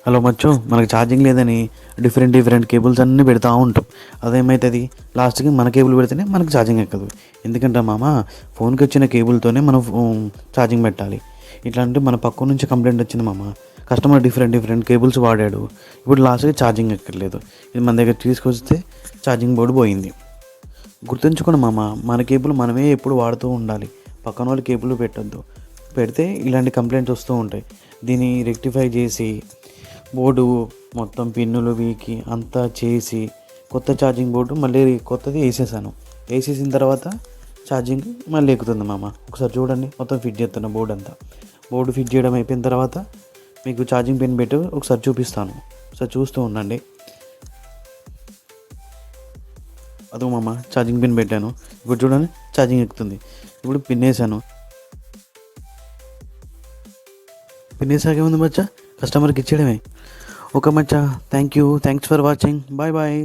Hello మచ్చు, మనకి charging లేదని different different cables అన్నీ పెడతా ఉంటాం. అదేమవుతుంది, లాస్ట్కి మన కేబుల్ పెడితేనే మనకి ఛార్జింగ్ ఎక్కదు. ఎందుకంటే మామ, ఫోన్కి వచ్చిన కేబుల్తోనే మనం ఛార్జింగ్ పెట్టాలి. ఇట్లా అంటే మన పక్క నుంచి కంప్లైంట్ వచ్చింది మామ. కస్టమర్ డిఫరెంట్ డిఫరెంట్ కేబుల్స్ వాడాడు, ఇప్పుడు లాస్ట్కి ఛార్జింగ్ ఎక్కట్లేదు. ఇది మన దగ్గర తీసుకొస్తే ఛార్జింగ్ బోర్డు పోయింది. గుర్తుంచుకోండి మామ, మన కేబుల్ మనమే ఎప్పుడు వాడుతూ ఉండాలి. పక్కన వాళ్ళు కేబుల్ పెట్టొద్దు. పెడితే ఇలాంటి కంప్లైంట్స్ వస్తూ ఉంటాయి. దీన్ని రెక్టిఫై చేసి బోర్డు మొత్తం పిన్నులు వీకి అంతా చేసి కొత్త ఛార్జింగ్ బోర్డు మళ్ళీ కొత్తది వేసేసాను. వేసేసిన తర్వాత ఛార్జింగ్ మళ్ళీ ఎక్కుతుంది మామ. ఒకసారి చూడండి, మొత్తం ఫిట్ చేస్తున్న బోర్డు అంతా. బోర్డు ఫిట్ చేయడం అయిపోయిన తర్వాత మీకు ఛార్జింగ్ పిన్ పెట్టి ఒకసారి చూపిస్తాను. ఒకసారి చూస్తూ ఉండండి. అదో మామ, ఛార్జింగ్ పిన్ పెట్టాను. ఇప్పుడు చూడండి, ఛార్జింగ్ ఎక్కుతుంది. ఇప్పుడు పిన్ వేసాను. పిన్ వేసాకే ఉంది మచ్చా, కస్టమర్కి ఇచ్చేయడమే. ఓకే మచ్చా, thanks for watching. Bye bye.